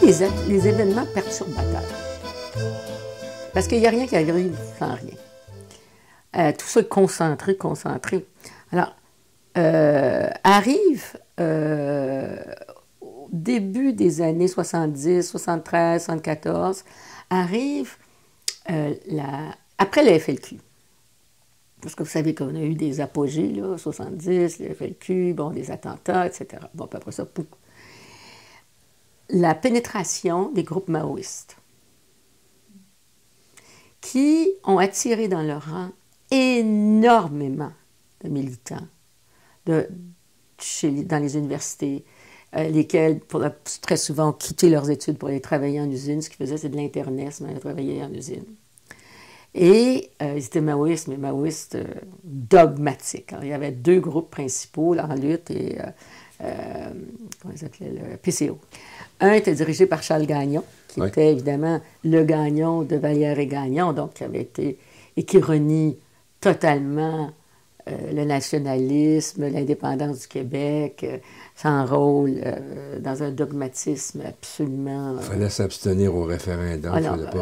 les événements perturbateurs. Parce qu'il n'y a rien qui arrive sans rien. Tout ça est concentré. Alors, arrive au début des années 70, 73, 74, arrive après la FLQ. Parce que vous savez qu'on a eu des apogées, là, 70, la FLQ, bon, des attentats, etc. Bon, puis après ça, pouf. La pénétration des groupes maoïstes qui ont attiré dans leur rang énormément de militants dans les universités, lesquels, très souvent, ont quitté leurs études pour aller travailler en usine. Ce qu'ils faisaient, c'est de l'internisme, aller travailler en usine. Et ils étaient maoïstes, mais maoïstes dogmatiques. Alors, il y avait deux groupes principaux en lutte et comment ils s'appelait, le PCO. Un était dirigé par Charles Gagnon, qui était évidemment le Gagnon de Vallière et Gagnon, donc qui avait été et qui renie totalement le nationalisme, l'indépendance du Québec, s'enrôle dans un dogmatisme absolument... Il fallait s'abstenir au référendum.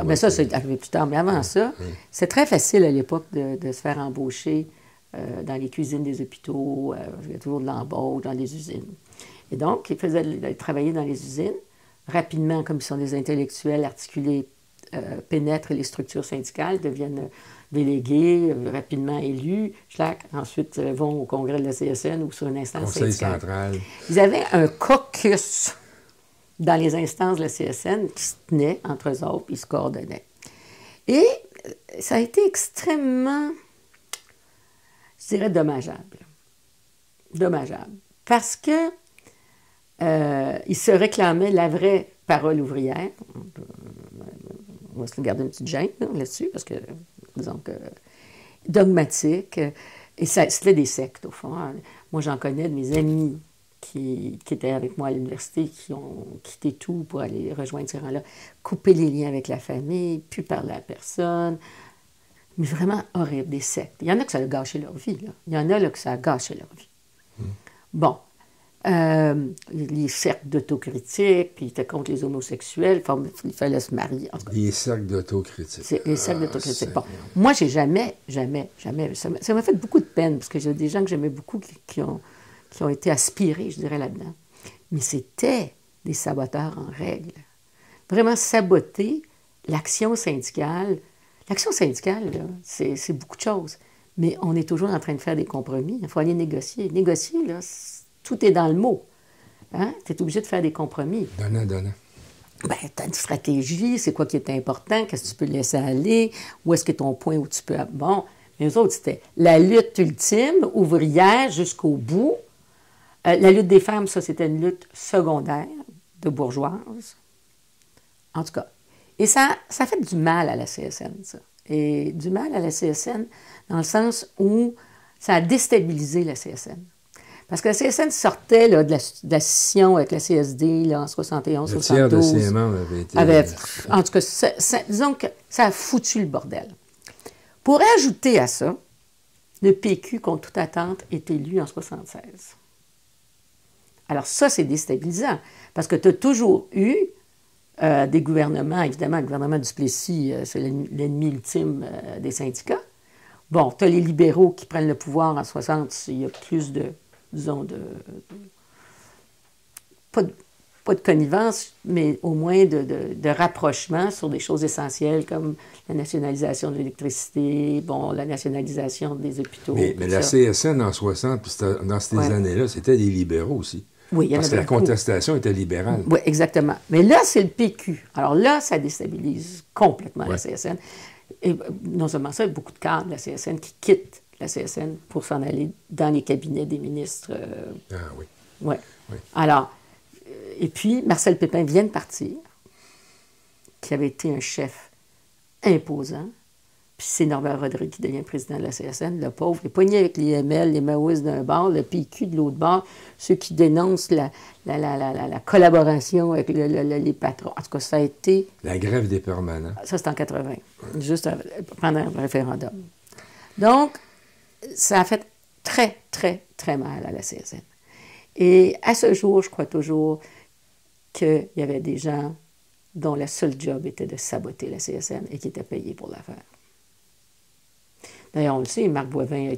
Mais ça, c'est arrivé plus tard. Mais avant ça, c'est très facile à l'époque de se faire embaucher dans les cuisines des hôpitaux, il y a toujours de l'embauche dans les usines. Et donc, ils travaillaient dans les usines. Rapidement, comme ils sont des intellectuels articulés, pénètrent les structures syndicales, deviennent délégués, rapidement élus, ensuite vont au congrès de la CSN ou sur une instance Conseil syndicale. central. Ils avaient un caucus dans les instances de la CSN qui se tenaient entre eux autres, puis ils se coordonnaient. Et ça a été extrêmement, je dirais, dommageable. Dommageable. Parce que ils se réclamaient la vraie parole ouvrière. On va se garder une petite gêne là-dessus, parce que, disons que, dogmatique. Et c'était des sectes, au fond. Moi, j'en connais de mes amis qui étaient avec moi à l'université, qui ont quitté tout pour aller rejoindre ces rangs-là, couper les liens avec la famille, plus parler à personne. Mais vraiment horrible, des sectes. Il y en a que ça a gâché leur vie, là. Il y en a là, que ça a gâché leur vie. Bon. Les cercles d'autocritique, puis ils étaient contre les homosexuels, il fallait se marier. En tout cas, les cercles d'autocritique. Les cercles d'autocritique. Bon, moi, j'ai jamais, ça m'a fait beaucoup de peine, parce que j'ai des gens que j'aimais beaucoup qui ont été aspirés, je dirais, là-dedans. Mais c'était des saboteurs en règle. Vraiment saboter l'action syndicale. L'action syndicale, là, c'est beaucoup de choses. Mais on est toujours en train de faire des compromis. Il faut aller négocier. Négocier, là, tout est dans le mot. Hein? Tu es obligé de faire des compromis. Donnant. Bien, tu as une stratégie, c'est quoi qui est important, qu'est-ce que tu peux laisser aller, où est-ce que ton point où tu peux... Bon, mais eux autres, c'était la lutte ultime, ouvrière, jusqu'au bout. La lutte des femmes, ça, c'était une lutte secondaire de bourgeoises. En tout cas. Et ça fait du mal à la CSN, ça. Et du mal à la CSN dans le sens où ça a déstabilisé la CSN. Parce que la CSN sortait là, de la scission avec la CSD là, en 71, 72. Le tiers de CMA avait été... En tout cas, disons que ça a foutu le bordel. Pour ajouter à ça, le PQ, contre toute attente, est élu en 76. Alors ça, c'est déstabilisant. Parce que tu as toujours eu des gouvernements, évidemment, le gouvernement du Duplessis, c'est l'ennemi ultime des syndicats. Bon, tu as les libéraux qui prennent le pouvoir en 60, il y a plus de... disons, pas de connivence, mais au moins de rapprochement sur des choses essentielles comme la nationalisation de l'électricité, bon, la nationalisation des hôpitaux. Mais la CSN en 60, puis dans ces années-là, c'était des libéraux aussi. Oui, il y en parce que la contestation était libérale. Oui, exactement. Mais là, c'est le PQ. Alors là, ça déstabilise complètement la CSN. Et non seulement ça, il y a beaucoup de cadres de la CSN qui quittent la CSN pour s'en aller dans les cabinets des ministres. Ah oui. Ouais. Oui. Alors, et puis, Marcel Pépin vient de partir, qui avait été un chef imposant. Puis c'est Norbert Rodrigue qui devient président de la CSN, le pauvre. Il est pogné avec les ML, les maoïstes d'un bord, le PQ de l'autre bord, ceux qui dénoncent la collaboration avec les patrons. En tout cas, ça a été... La grève des permanents. Ça, c'est en 80, juste pendant le référendum. Donc, ça a fait très, très, très mal à la CSN. Et à ce jour, je crois toujours qu'il y avait des gens dont le seul job était de saboter la CSN et qui était payé pour la faire. D'ailleurs, on le sait, Marc Boivin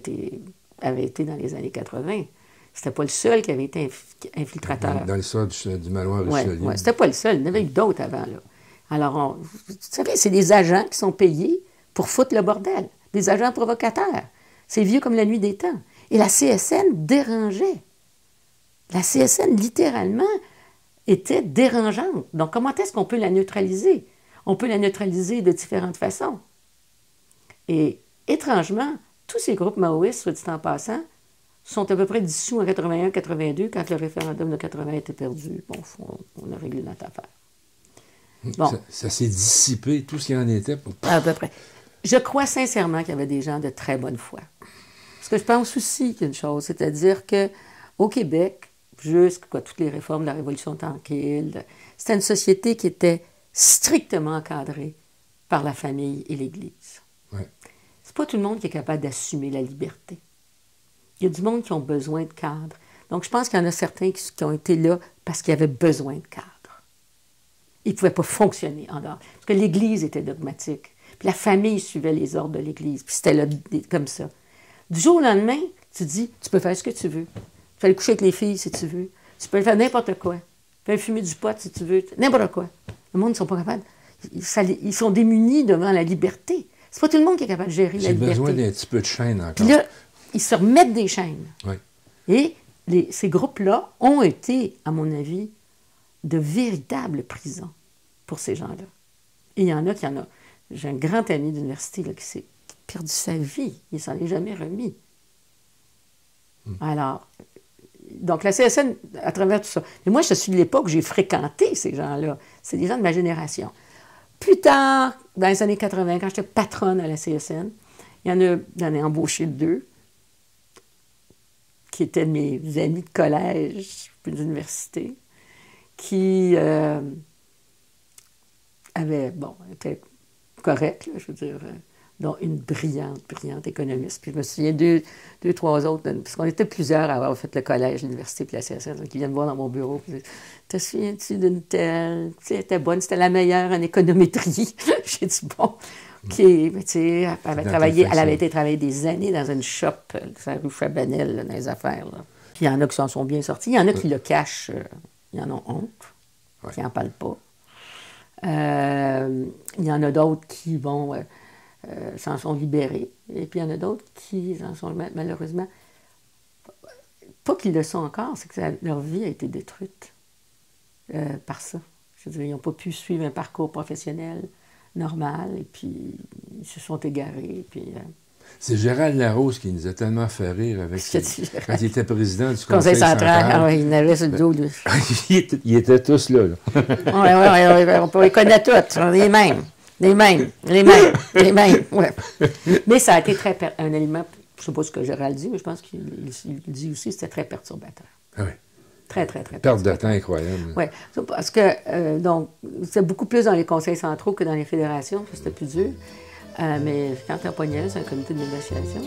avait été dans les années 80. C'était pas le seul qui avait été infiltrateur. Dans l'histoire du manoir Richelieu. Oui, c'était pas le seul. Il y en avait eu d'autres avant, là. Alors, vous savez, c'est des agents qui sont payés pour foutre le bordel. Des agents provocateurs. C'est vieux comme la nuit des temps. Et la CSN dérangeait. La CSN, littéralement, était dérangeante. Donc, comment est-ce qu'on peut la neutraliser? On peut la neutraliser de différentes façons. Et étrangement, tous ces groupes maoïstes, soit dit en passant, sont à peu près dissous en 81-82, quand le référendum de 80 était perdu. Bon, on a réglé notre affaire. Bon. Ça s'est dissipé, tout ce qu'il en était. À peu près. Je crois sincèrement qu'il y avait des gens de très bonne foi. Parce que je pense aussi qu'il y a une chose, c'est-à-dire qu'au Québec, jusqu'à toutes les réformes de la Révolution tranquille, c'était une société qui était strictement encadrée par la famille et l'Église. Ouais. C'est pas tout le monde qui est capable d'assumer la liberté. Il y a du monde qui ont besoin de cadre. Donc, je pense qu'il y en a certains qui ont été là parce qu'ils avaient besoin de cadre. Ils ne pouvaient pas fonctionner en dehors. Parce que l'Église était dogmatique. Puis la famille suivait les ordres de l'Église. Puis c'était là, comme ça. Du jour au lendemain, tu te dis, tu peux faire ce que tu veux. Tu peux aller coucher avec les filles si tu veux. Tu peux faire n'importe quoi. Tu peux aller fumer du pot si tu veux. N'importe quoi. Le monde ne sont pas capables. Ils sont démunis devant la liberté. C'est pas tout le monde qui est capable de gérer la liberté. J'ai besoin d'un petit peu de chaîne encore. Puis là, ils se remettent des chaînes. Oui. Et ces groupes-là ont été, à mon avis, de véritables prisons pour ces gens-là. Et il y en a qui en ont. J'ai un grand ami d'université qui s'est perdu sa vie. Il ne s'en est jamais remis. Alors, donc la CSN, à travers tout ça. Mais moi, je suis de l'époque où j'ai fréquenté ces gens-là. C'est des gens de ma génération. Plus tard, dans les années 80, quand j'étais patronne à la CSN, j'en ai embauché 2 qui étaient mes amis de collège puis d'université, qui étaient corrects, là, je veux dire, dont une brillante économiste. Puis je me souviens deux, trois autres, parce qu'on était plusieurs à avoir fait le collège, l'université puis la CSN, qui viennent voir dans mon bureau. Puis, te souviens-tu d'une telle? Tu sais, elle était bonne, c'était la meilleure en économétrie. J'ai dit, bon, OK, mais tu sais, elle avait été travailler des années dans une shop, sur la rue Chabanel, là, dans les affaires. Là. Puis il y en a qui s'en sont bien sortis, il y en a qui le cachent, il y en a honte, qui n'en parlent pas. Il y en a d'autres qui s'en sont libérés. Et puis il y en a d'autres qui s'en sont malheureusement, pas qu'ils le sont encore, c'est que leur vie a été détruite par ça. Je veux dire, ils n'ont pas pu suivre un parcours professionnel normal, et puis ils se sont égarés. Et puis, c'est Gérald Larose qui nous a tellement fait rire avec quand il était président du Conseil central. Ah, oui, il n'avait sur le dos, lui. Ils étaient tous là. Oui, on les connaît tous. Les mêmes. Ouais. Mais ça a été un élément, je ne sais pas ce que Gérald dit, mais je pense qu'il dit aussi que c'était très perturbateur. Ah oui. Très. Perte de temps incroyable. Oui, parce que, donc, c'est beaucoup plus dans les conseils centraux que dans les fédérations, ça c'était plus dur. Mais quand tu as pogné, c'est un comité de négociation.